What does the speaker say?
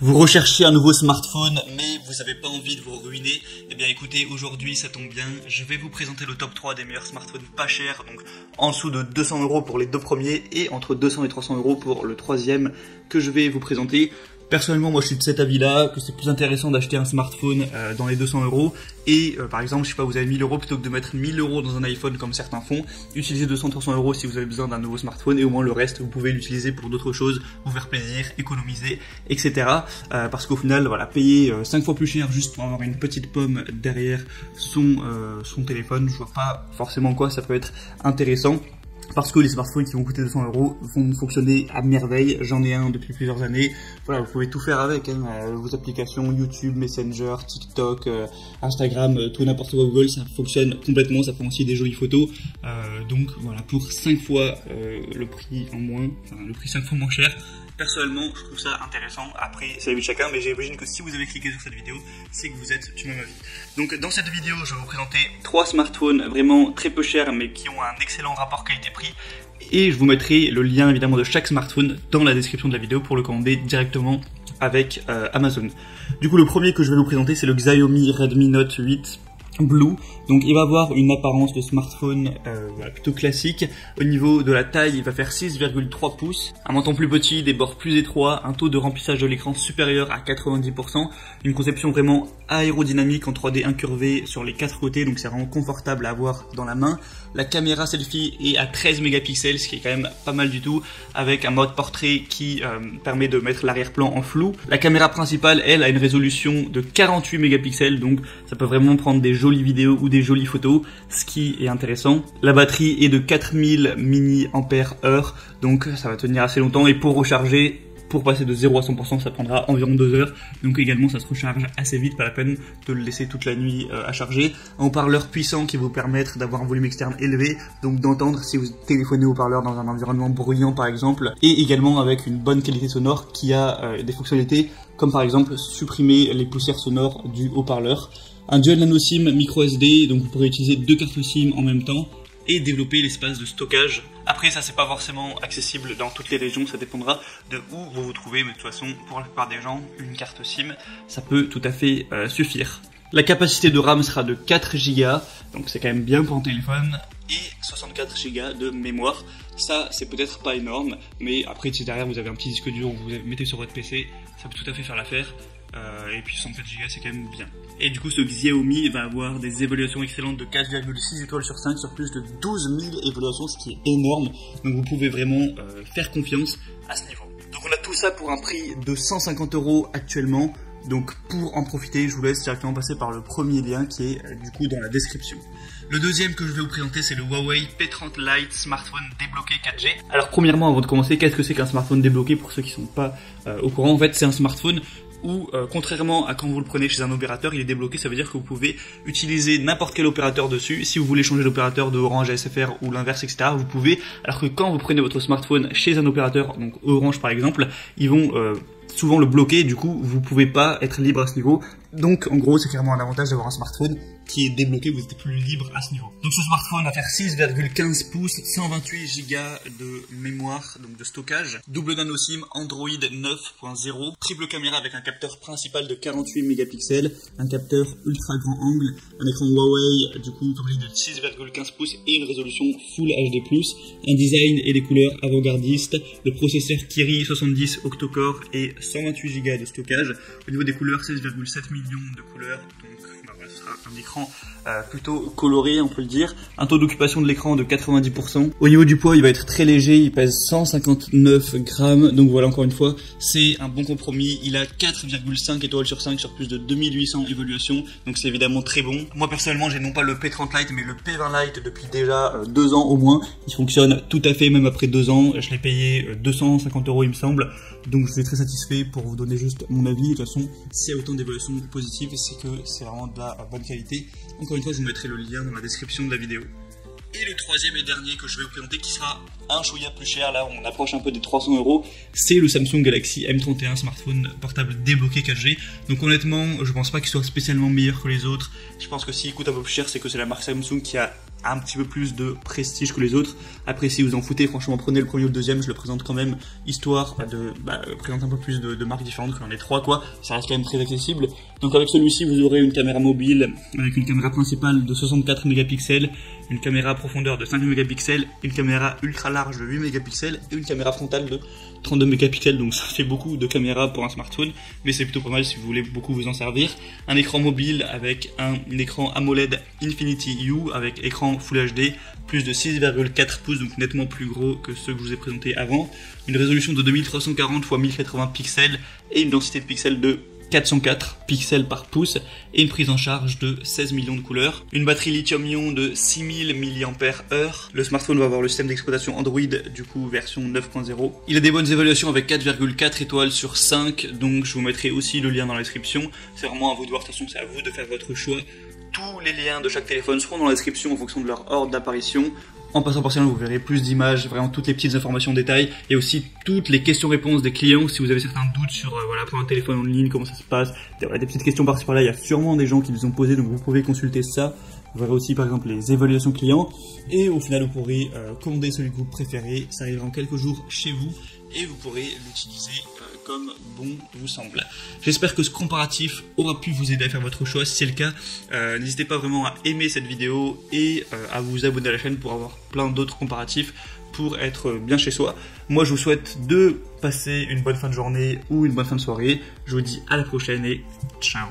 Vous recherchez un nouveau smartphone, mais vous n'avez pas envie de vous ruiner. Eh bien écoutez, aujourd'hui ça tombe bien, je vais vous présenter le top 3 des meilleurs smartphones pas chers, donc en dessous de 200 € pour les deux premiers et entre 200 et 300 € pour le troisième que je vais vous présenter. Personnellement, moi je suis de cet avis-là, que c'est plus intéressant d'acheter un smartphone dans les 200 € et par exemple, je sais pas, vous avez 1000 € plutôt que de mettre 1000 € dans un iPhone comme certains font, utilisez 200-300 € si vous avez besoin d'un nouveau smartphone et au moins le reste, vous pouvez l'utiliser pour d'autres choses, vous faire plaisir, économiser, etc. Parce qu'au final, voilà, payer 5 fois plus cher juste pour avoir une petite pomme derrière son téléphone, je vois pas forcément quoi ça peut être intéressant. Parce que les smartphones qui vont coûter 200 € vont fonctionner à merveille. J'en ai un depuis plusieurs années. Voilà, vous pouvez tout faire avec, hein. Vos applications YouTube, Messenger, TikTok, Instagram, tout n'importe quoi Google, ça fonctionne complètement. Ça prend aussi des jolies photos. Donc voilà, pour 5 fois le prix en moins, enfin le prix 5 fois moins cher. Personnellement, je trouve ça intéressant. Après, c'est l'avis de chacun, mais j'imagine que si vous avez cliqué sur cette vidéo, c'est que vous êtes du même avis. Donc, dans cette vidéo, je vais vous présenter 3 smartphones vraiment très peu chers, mais qui ont un excellent rapport qualité-prix. Et je vous mettrai le lien évidemment de chaque smartphone dans la description de la vidéo pour le commander directement avec Amazon. Du coup, le premier que je vais vous présenter, c'est le Xiaomi Redmi Note 8 Blue. Donc il va avoir une apparence de smartphone voilà, plutôt classique. Au niveau de la taille, il va faire 6,3 pouces, un menton plus petit, des bords plus étroits, un taux de remplissage de l'écran supérieur à 90%, une conception vraiment aérodynamique en 3D incurvé sur les 4 côtés, donc c'est vraiment confortable à avoir dans la main. La caméra selfie est à 13 mégapixels, ce qui est quand même pas mal du tout, avec un mode portrait qui permet de mettre l'arrière-plan en flou. La caméra principale, elle, a une résolution de 48 mégapixels, donc ça peut vraiment prendre des jolies vidéos ou des jolies photos, ce qui est intéressant. La batterie est de 4000 mAh, donc ça va tenir assez longtemps, et pour recharger, pour passer de 0 à 100%, ça prendra environ 2 heures. Donc également, ça se recharge assez vite, pas la peine de le laisser toute la nuit à charger. Un haut-parleur puissant qui vous permettre d'avoir un volume externe élevé, donc d'entendre si vous téléphonez au haut-parleur dans un environnement bruyant par exemple. Et également avec une bonne qualité sonore qui a des fonctionnalités comme par exemple supprimer les poussières sonores du haut-parleur. Un dual nano SIM micro SD, donc vous pourrez utiliser 2 cartes SIM en même temps et développer l'espace de stockage. Après ça c'est pas forcément accessible dans toutes les régions, ça dépendra de où vous vous trouvez, mais de toute façon pour la plupart des gens une carte SIM ça peut tout à fait suffire. La capacité de RAM sera de 4 Go, donc c'est quand même bien pour un téléphone, et 64 Go de mémoire. Ça c'est peut-être pas énorme, mais après si derrière vous avez un petit disque dur, vous mettez sur votre PC, ça peut tout à fait faire l'affaire. Et puis 64 Go c'est quand même bien. Et du coup ce Xiaomi va avoir des évaluations excellentes de 4,6 étoiles sur 5 sur plus de 12 000 évaluations, ce qui est énorme. Donc vous pouvez vraiment faire confiance à ce niveau. Donc on a tout ça pour un prix de 150 € actuellement. Donc pour en profiter, je vous laisse directement passer par le premier lien qui est du coup dans la description. Le deuxième que je vais vous présenter, c'est le Huawei P30 Lite smartphone débloqué 4G. Alors premièrement, avant de commencer, qu'est-ce que c'est qu'un smartphone débloqué pour ceux qui ne sont pas au courant? En fait, c'est un smartphone où, contrairement à quand vous le prenez chez un opérateur, il est débloqué, ça veut dire que vous pouvez utiliser n'importe quel opérateur dessus. Si vous voulez changer l'opérateur de Orange à SFR ou l'inverse, etc., vous pouvez. Alors que quand vous prenez votre smartphone chez un opérateur, donc Orange par exemple, ils vont souvent le bloquer, du coup vous pouvez pas être libre à ce niveau. Donc en gros c'est clairement un avantage d'avoir un smartphone qui est débloqué, vous êtes plus libre à ce niveau. Donc ce smartphone va faire 6,15 pouces, 128 Go de mémoire, donc de stockage, double nano SIM, Android 9.0, triple caméra avec un capteur principal de 48 mégapixels, un capteur ultra grand angle, un écran Huawei du coup de 6,15 pouces et une résolution Full HD+, un design et des couleurs avant-gardistes, le processeur Kirin 70 octa-core et 128 Go de stockage. Au niveau des couleurs, 16,7 millions de couleurs, donc voilà, ce sera un écran plutôt coloré, on peut le dire. Un taux d'occupation de l'écran de 90%. Au niveau du poids, il va être très léger, il pèse 159 grammes. Donc voilà, encore une fois, c'est un bon compromis. Il a 4,5 étoiles sur 5 sur plus de 2800 évaluations. Donc c'est évidemment très bon. Moi personnellement, j'ai non pas le P30 Lite, mais le P20 Lite depuis déjà 2 ans au moins. Il fonctionne tout à fait, même après 2 ans. Je l'ai payé 250 € il me semble. Donc je suis très satisfait. Pour vous donner juste mon avis. De toute façon, s'il y a autant d'évaluations positives, c'est que c'est vraiment de la bonne qualité. Encore une fois, je vous mettrai le lien dans la description de la vidéo. Et le troisième et dernier que je vais vous présenter, qui sera un chouïa plus cher, là on approche un peu des 300 €, c'est le Samsung Galaxy M31 smartphone portable débloqué 4G. Donc honnêtement, je pense pas qu'il soit spécialement meilleur que les autres. Je pense que s'il coûte un peu plus cher, c'est que c'est la marque Samsung qui a un petit peu plus de prestige que les autres. Après, si vous en foutez, franchement, prenez le premier ou le deuxième, je le présente quand même, histoire de présenter un peu plus de marques différentes, quand on est 3 quoi, ça reste quand même très accessible. Donc avec celui-ci, vous aurez une caméra mobile, avec une caméra principale de 64 mégapixels, une caméra profondeur de 5 mégapixels, une caméra ultra large de 8 mégapixels, et une caméra frontale de 32 mégapixels, donc ça fait beaucoup de caméras pour un smartphone, mais c'est plutôt pas mal si vous voulez beaucoup vous en servir. Un écran mobile avec un écran AMOLED Infinity U avec écran Full HD, plus de 6,4 pouces, donc nettement plus gros que ceux que je vous ai présentés avant. Une résolution de 2340 x 1080 pixels et une densité de pixels de 404 pixels par pouce et une prise en charge de 16 millions de couleurs. Une batterie lithium-ion de 6000 mAh. Le smartphone va avoir le système d'exploitation Android, du coup version 9.0. Il a des bonnes évaluations avec 4,4 étoiles sur 5, donc je vous mettrai aussi le lien dans la description. C'est vraiment à vous de voir, de toute façon c'est à vous de faire votre choix. Tous les liens de chaque téléphone seront dans la description en fonction de leur ordre d'apparition. En passant par celle-là, vous verrez plus d'images, vraiment toutes les petites informations en détail, et aussi toutes les questions-réponses des clients. Si vous avez certains doutes sur voilà, prendre un téléphone en ligne, comment ça se passe, des petites questions par-ci par-là, il y a sûrement des gens qui les ont posées, donc vous pouvez consulter ça. Vous verrez aussi par exemple les évaluations clients, et au final vous pourrez commander celui que vous préférez, ça arrivera en quelques jours chez vous, et vous pourrez l'utiliser comme bon vous semble. J'espère que ce comparatif aura pu vous aider à faire votre choix. Si c'est le cas, n'hésitez pas vraiment à aimer cette vidéo et à vous abonner à la chaîne pour avoir plein d'autres comparatifs pour être bien chez soi. Moi je vous souhaite de passer une bonne fin de journée ou une bonne fin de soirée. Je vous dis à la prochaine et ciao.